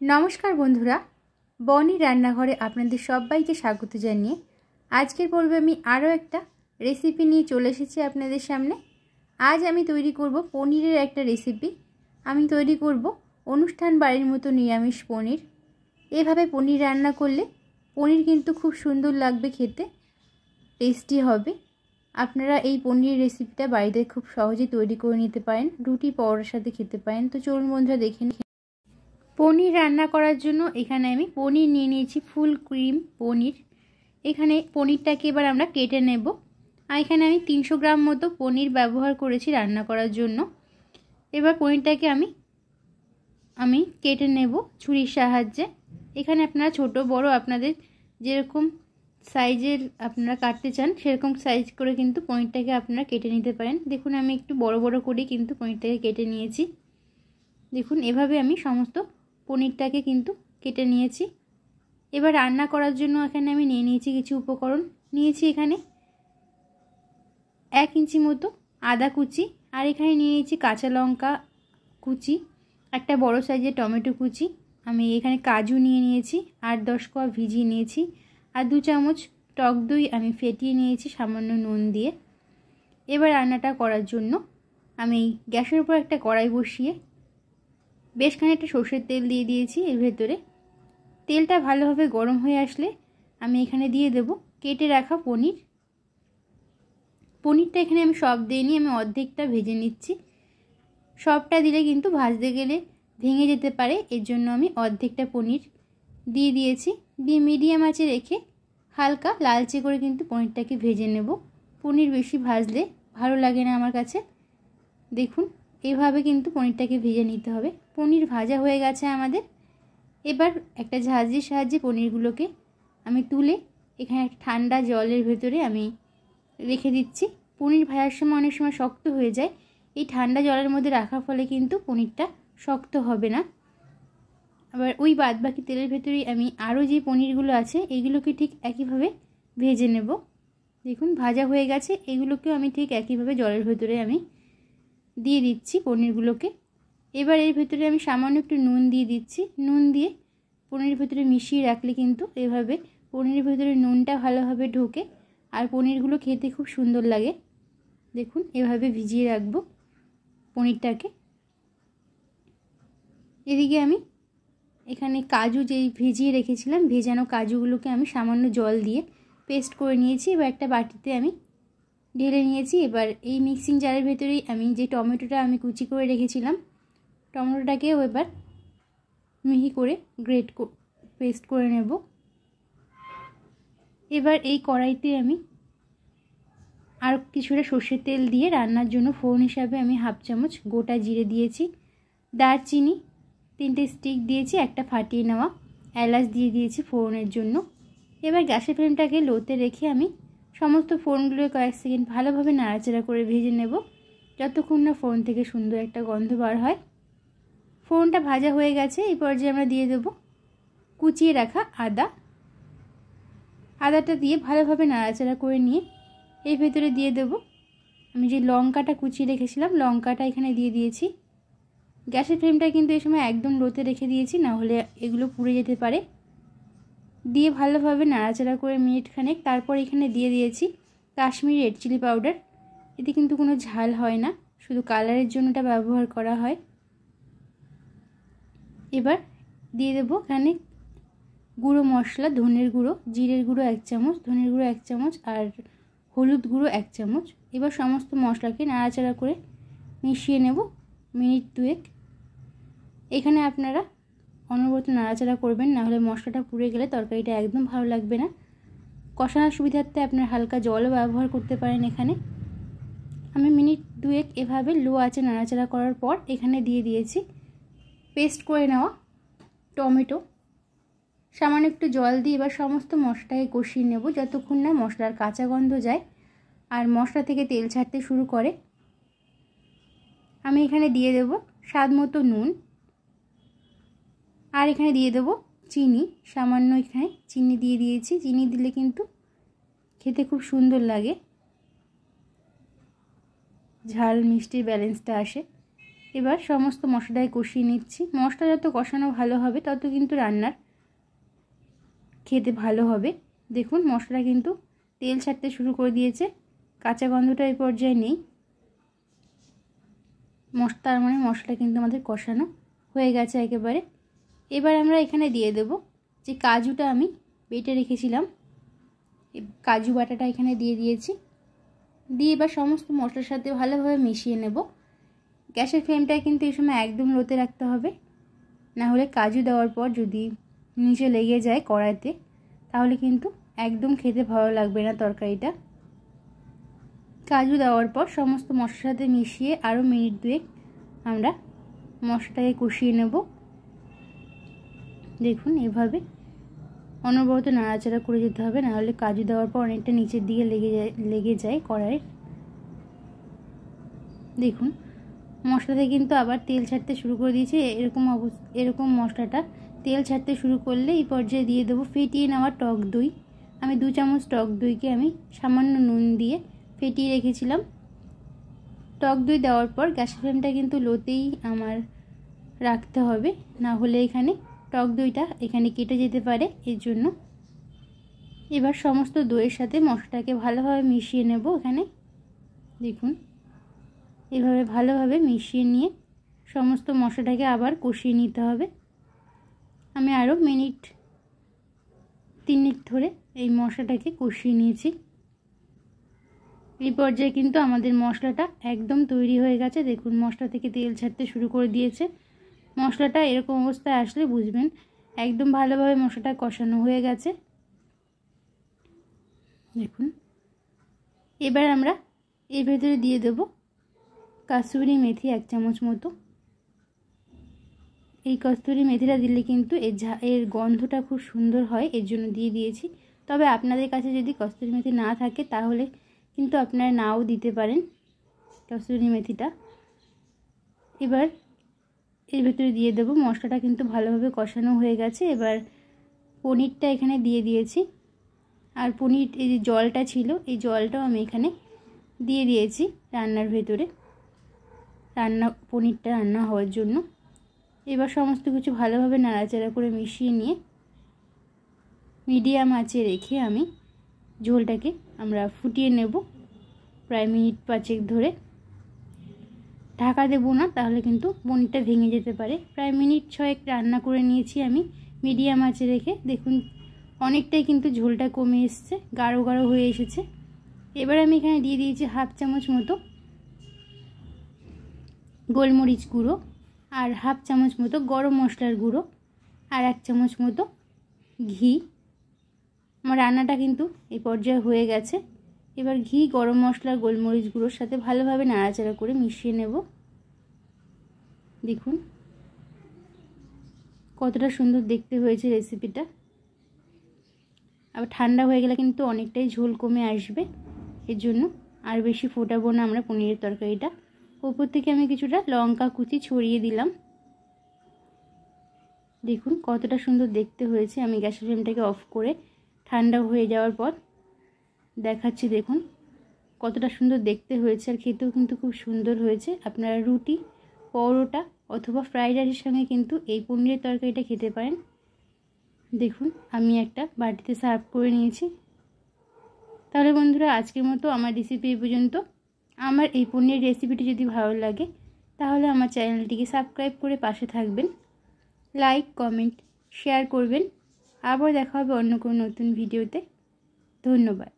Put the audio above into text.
नमस्कार बंधुरा बनी रान्नाघरे आपनादेर सबाइके स्वागत जानिए आजकेर पर्वे आमि आरो एकटा रेसिपि निये चले एसेछि आपनादेर सामने। आज आमि तैरी करब पनिरेर एकटा रेसिपि। आमि तैरी करब अनुष्ठान बाड़िर मतो निरामिष पनिर। एभाবে पनिर रान्ना करले पनिर किन्तु खूब सुंदर लागबे, खेते टेस्टी होबे। आपनारा এই पनिर रेसिपिटा बाड़िते खूब सहजे तैरी करे निते पारेन, रुटी परोटार साथे खेते पारेन। तो चलुन बंधुरा देखे निই। पनिर रान्ना करार जोन्नो एखाने आमि पनिर निये निয়েছি फुल क्रीम पनिर। एखाने पनिरटाके एबार आमरा केटे नेब। आर एखाने आमि 300 ग्राम मतो पनिर व्यवहार करेছি रान्ना करार जोन्नो। एबार पनिरटाके आमि केटे नेब छुरिर साहाज्ये। एखाने आपनारा छोटो बड़ो आपनादेर जेरकम साइजेर आपनारा काटते चान सेरकम साइज करे किन्तु पनिरटाके आपनारा केटे निते पारेन। देखुन आमि एकटु बड़ो बड़ो करे किन्तु पनिरटाके केटे निয়েছি। देखुन एभाবে आमि समस्त पनिरटाके किन्तु केटे निয়েছি। एबार रान्ना करार जोन्नो एखाने आमि निये निয়েছি किछु उपकरण। निয়েছি एखाने 1 इंची मतो आदा कुचि, और एखाने निये निয়েছি काँचा लंका कुचि, एक बड़ो साइजेर टमेटो कुचि। आमि एखाने काजू निये निয়েছি 8-10 कोয়া भिजिए निয়েছি, और 2 चामच टक दई आमि फेटिए निয়েছি सामान्य नुन दिए। एबार रान्नाटा करार जोन्नो आमि ग्यासेर उपर एकटा कड़ाई बसिए बेश खानिकटा सर्षेर तेल दिए दिएছি। एर भेतरे तेलटा भालोभाবে गरम हये आसले आमि एखाने दिए देब केटे राखा पनिर। पनिरटा एखाने आमि सब दिइনি, आमि अर्धेकटा भेजे निচ্ছি। सबटा दिले किन्तु भाजते गेले भेंगे जेते पारे, एर जोन्नो आमि अर्धेकटा पनिर दिए दिएছি। दिए मिडियाम आঁচে रेखे हालका लालचे करे किन्तु पनिरटाके भेजे नेब। पनिर बेशी भाजले भालो लागे ना आमार काছে। देखुन এইভাবে কিন্তু পনিরটাকে ভেজে নিতে হবে। পনির ভাজা হয়ে গেছে আমাদের। এবার একটা ঝাঁঝরির সাহায্যে পনিরগুলোকে আমি তুলে এখানে ঠান্ডা জলের ভেতরে আমি রেখে দিচ্ছি। পনির ভাজার সময় অনেক সময় শক্ত হয়ে যায়, এই ঠান্ডা জলের মধ্যে রাখার ফলে কিন্তু পনিরটা শক্ত হবে না। আবার ওই বাদবাকি তেলের ভেতরেই আমি আরও যে পনিরগুলো আছে এইগুলোকে ঠিক একইভাবে ভেজে নেব। দেখুন ভাজা হয়ে গেছে, এগুলোকেও আমি ঠিক একইভাবে জলের ভেতরে আমি দিয়ে দিচ্ছি পনিরগুলোকে। এবার এর ভেতরে আমি সামান্য একটু নুন দিয়ে দিচ্ছি। নুন দিয়ে পনিরের ভেতরে মিশিয়ে রাখলে কিন্তু এভাবে পনিরের ভেতরে নুনটা ভালোভাবে ঢোকে আর পনিরগুলো খেতে খুব সুন্দর লাগে। দেখুন এভাবে ভিজিয়ে রাখবো পনিরটাকে। এদিকে আমি এখানে কাজু যেই ভিজিয়ে রেখেছিলাম ভেজানো কাজুগুলোকে আমি সামান্য জল দিয়ে পেস্ট করে নিয়েছি। এবার একটা বাটিতে আমি ঢেলে নিয়েছি। এবার এই মিক্সিং জারের ভেতরেই আমি যে টমেটোটা আমি কুচি করে রেখেছিলাম টমেটোটাকেও এবার মিহি করে পেস্ট করে নেব। এবার এই কড়াইতে আমি আর কিছুটা সর্ষের তেল দিয়ে রান্নার জন্য ফোড়ন হিসাবে আমি হাফ চামচ গোটা জিরে দিয়েছি, দারচিনি 3টে স্টিক দিয়েছি, একটা ফাটিয়ে নেওয়া এলাচ দিয়ে দিয়েছি ফোড়নের জন্য। এবার গ্যাসের ফ্লেমটাকে লোতে রেখে আমি সমস্ত ফোড়নগুলো কয়েক সেকেন্ড ভালোভাবে নাড়াচাড়া করে ভেজে নেব যতক্ষণ না ফোড়ন থেকে সুন্দর একটা গন্ধ বার হয়। ফোড়নটা ভাজা হয়ে গেছে, এই পর্যায়ে আমরা দিয়ে দেব কুচিয়ে রাখা আদাটা দিয়ে ভালোভাবে নাড়াচাড়া করে নিয়ে এর ভেতরে দিয়ে দেব আমি যে লঙ্কাটা কুচিয়ে রেখেছিলাম লঙ্কাটা এখানে দিয়ে দিয়েছি। গ্যাসের ফ্লেমটা কিন্তু এই সময় একদম লোতে রেখে দিয়েছি, না হলে এগুলো পুড়ে যেতে পারে। দিয়ে ভালোভাবে নাড়াচাড়া করে মিনিট খানেক তারপর এখানে দিয়ে দিয়েছি কাশ্মীরি রেড চিলি পাউডার। এতে কিন্তু কোনো ঝাল হয় না, শুধু কালারের জন্য এটা ব্যবহার করা হয়। এবার দিয়ে দেবো এখানে গুঁড়ো মশলা, ধনের গুঁড়ো, জিরের গুঁড়ো 1 চামচ, ধনের গুঁড়ো 1 চামচ আর হলুদ গুঁড়ো 1 চামচ। এবার সমস্ত মশলাকে নাড়াচাড়া করে মিশিয়ে নেব মিনিট 2। এখানে আপনারা অনবরত নাড়াচাড়া করবেন, না হলে মশলাটা পুড়ে গেলে তরকারিটা একদম ভালো লাগবে না। কষানোর সুবিধার্থে আপনারা হালকা জলও ব্যবহার করতে পারেন। এখানে আমি মিনিট 2 এভাবে লো আঁচে নাড়াচাড়া করার পর এখানে দিয়ে দিয়েছি পেস্ট করে নেওয়া টমেটো। সামান্য একটু জল দিয়ে এবার সমস্ত মশলাটাকে কষিয়ে নেব যতক্ষণ না মশলার কাঁচা গন্ধ যায় আর মশলা থেকে তেল ছাড়তে শুরু করে। আমি এখানে দিয়ে দেব স্বাদ মতো নুন, আর এখানে দিয়ে দেব চিনি, সামান্য এখানে চিনি দিয়ে দিয়েছি। চিনি দিলে কিন্তু খেতে খুব সুন্দর লাগে, ঝাল মিষ্টির ব্যালেন্সটা আসে। এবার সমস্ত মশলাটাকে কষিয়ে নিচ্ছি। মশলা যত কষানো ভালো হবে তত কিন্তু রান্নার খেতে ভালো হবে। দেখুন মশলা কিন্তু তেল ছাড়তে শুরু করে দিয়েছে, কাঁচা গন্ধটা এই পর্যায়ে নেই। তার মানে মশলা কিন্তু আমাদের কষানো হয়ে গেছে একেবারে। এবার আমরা এখানে দিয়ে দেব যে কাজুটা আমি বেটে রেখেছিলাম, কাজু বাটাটা এখানে দিয়ে দিয়েছি। দিয়ে এবার সমস্ত মশলার সাথে ভালোভাবে মিশিয়ে নেব। গ্যাসের ফ্লেমটা কিন্তু এই সময় একদম লোতে রাখতে হবে, না হলে কাজু দেওয়ার পর যদি নিচে লেগে যায় কড়াইতে তাহলে কিন্তু একদম খেতে ভালো লাগবে না তরকারিটা। কাজু দেওয়ার পর সমস্ত মশলার সাথে মিশিয়ে আরও মিনিট দুয়েক আমরা মশলাটাকে কষিয়ে নেব। দেখুন এভাবে অনবরত নাড়াচাড়া করে যেতে হবে, নাহলে কাজু দেওয়ার পর অনেকটা নিচের দিকে লেগে যায় কড়াইয়ের। দেখুন মশলাতে কিন্তু আবার তেল ছাড়তে শুরু করে দিয়েছে। এরকম মশলাটা তেল ছাড়তে শুরু করলে এই পর্যায়ে দিয়ে দেবো ফেটিয়ে নেওয়া টক দই। আমি 2 চামচ টক দইকে আমি সামান্য নুন দিয়ে ফেটিয়ে রেখেছিলাম। টক দই দেওয়ার পর গ্যাসের ফ্লেমটা কিন্তু লোতেই আমার রাখতে হবে, না হলে এখানে টক দইটা এখানে কেটে যেতে পারে, এর জন্য। এবার সমস্ত দইয়ের সাথে মশলাটাকে ভালোভাবে মিশিয়ে নেব এখানে। দেখুন এভাবে ভালোভাবে মিশিয়ে নিয়ে সমস্ত মশলাটাকে আবার কষিয়ে নিতে হবে। আমি আরও 3 মিনিট ধরে এই মশলাটাকে কষিয়ে নিয়েছি। এই পর্যায়ে কিন্তু আমাদের মশলাটা একদম তৈরি হয়ে গেছে। দেখুন মশলা থেকে তেল ছাড়তে শুরু করে দিয়েছে। মশলাটা এরকম অবস্থায় আসলে বুঝবেন একদম ভালোভাবে মশলাটা কষানো হয়ে গেছে। দেখুন এবার আমরা এর ভেতরে দিয়ে দেব কাসুরি মেথি 1 চামচ মতো। এই কস্তুরি মেথিটা দিলে কিন্তু এর গন্ধটা খুব সুন্দর হয়, এর জন্য দিয়ে দিয়েছি। তবে আপনাদের কাছে যদি কস্তুরি মেথি না থাকে তাহলে কিন্তু আপনারা নাও দিতে পারেন কস্তুরি মেথিটা। এবার এর ভেতরে দিয়ে দেব, মশলাটা কিন্তু ভালোভাবে কষানো হয়ে গেছে। এবার পনিরটা এখানে দিয়ে দিয়েছি, আর পনির এই যে জলটা ছিল এই জলটাও আমি এখানে দিয়ে দিয়েছি রান্নার ভেতরে, পনিরটা রান্না হওয়ার জন্য। এবার সমস্ত কিছু ভালোভাবে নাড়াচাড়া করে মিশিয়ে নিয়ে মিডিয়াম আঁচে রেখে আমি ঝোলটাকে আমরা ফুটিয়ে নেব প্রায় মিনিট 5 ধরে। ঢাকা দেব না, তাহলে কিন্তু পনিরটা ভেঙে যেতে পারে। প্রায় মিনিট 6 রান্না করে নিয়েছি আমি মিডিয়াম আঁচে রেখে। দেখুন অনেকটাই কিন্তু ঝোলটা কমে এসছে, গাঢ় গাঢ় হয়ে এসেছে। এবার আমি এখানে দিয়ে দিয়েছি 1/2 চামচ মতো গোলমরিচ গুঁড়ো, আর 1/2 চামচ মতো গরম মশলার গুঁড়ো, আর 1 চামচ মতো ঘি। আমার রান্নাটা কিন্তু এই পর্যায়ে হয়ে গেছে। এবার ঘি, গরম মশলা, গোলমরিচ গুঁড়োর সাথে ভালোভাবে নাড়াচাড়া করে মিশিয়ে নেব। দেখুন কতটা সুন্দর দেখতে হয়েছে রেসিপিটা। আবার ঠান্ডা হয়ে গেলে কিন্তু অনেকটাই ঝোল কমে আসবে, এর জন্য আর বেশি ফোটাবো না আমরা পনিরের তরকারিটা। উপর থেকে আমি কিছুটা লঙ্কা কুচি ছড়িয়ে দিলাম। দেখুন কতটা সুন্দর দেখতে হয়েছে। আমি গ্যাসের ফ্লেমটাকে অফ করে ঠান্ডা হয়ে যাওয়ার পর দেখাচ্ছি। দেখুন কতটা সুন্দর দেখতে হয়েছে, আর খেতেও কিন্তু খুব সুন্দর হয়েছে। আপনারা রুটি, পরোটা অথবা ফ্রাইড রাইসের সঙ্গে কিন্তু এই পনিরের তরকারিটা খেতে পারেন। দেখুন আমি একটা বাটিতে সার্ভ করে নিয়েছি। তাহলে বন্ধুরা আজকের মতো আমার রেসিপি এই পর্যন্ত। আমার এই পনিরের রেসিপিটি যদি ভালো লাগে তাহলে আমার চ্যানেলটিকে সাবস্ক্রাইব করে পাশে থাকবেন, লাইক, কমেন্ট, শেয়ার করবেন। আবার দেখা হবে অন্য কোনো নতুন ভিডিওতে। ধন্যবাদ।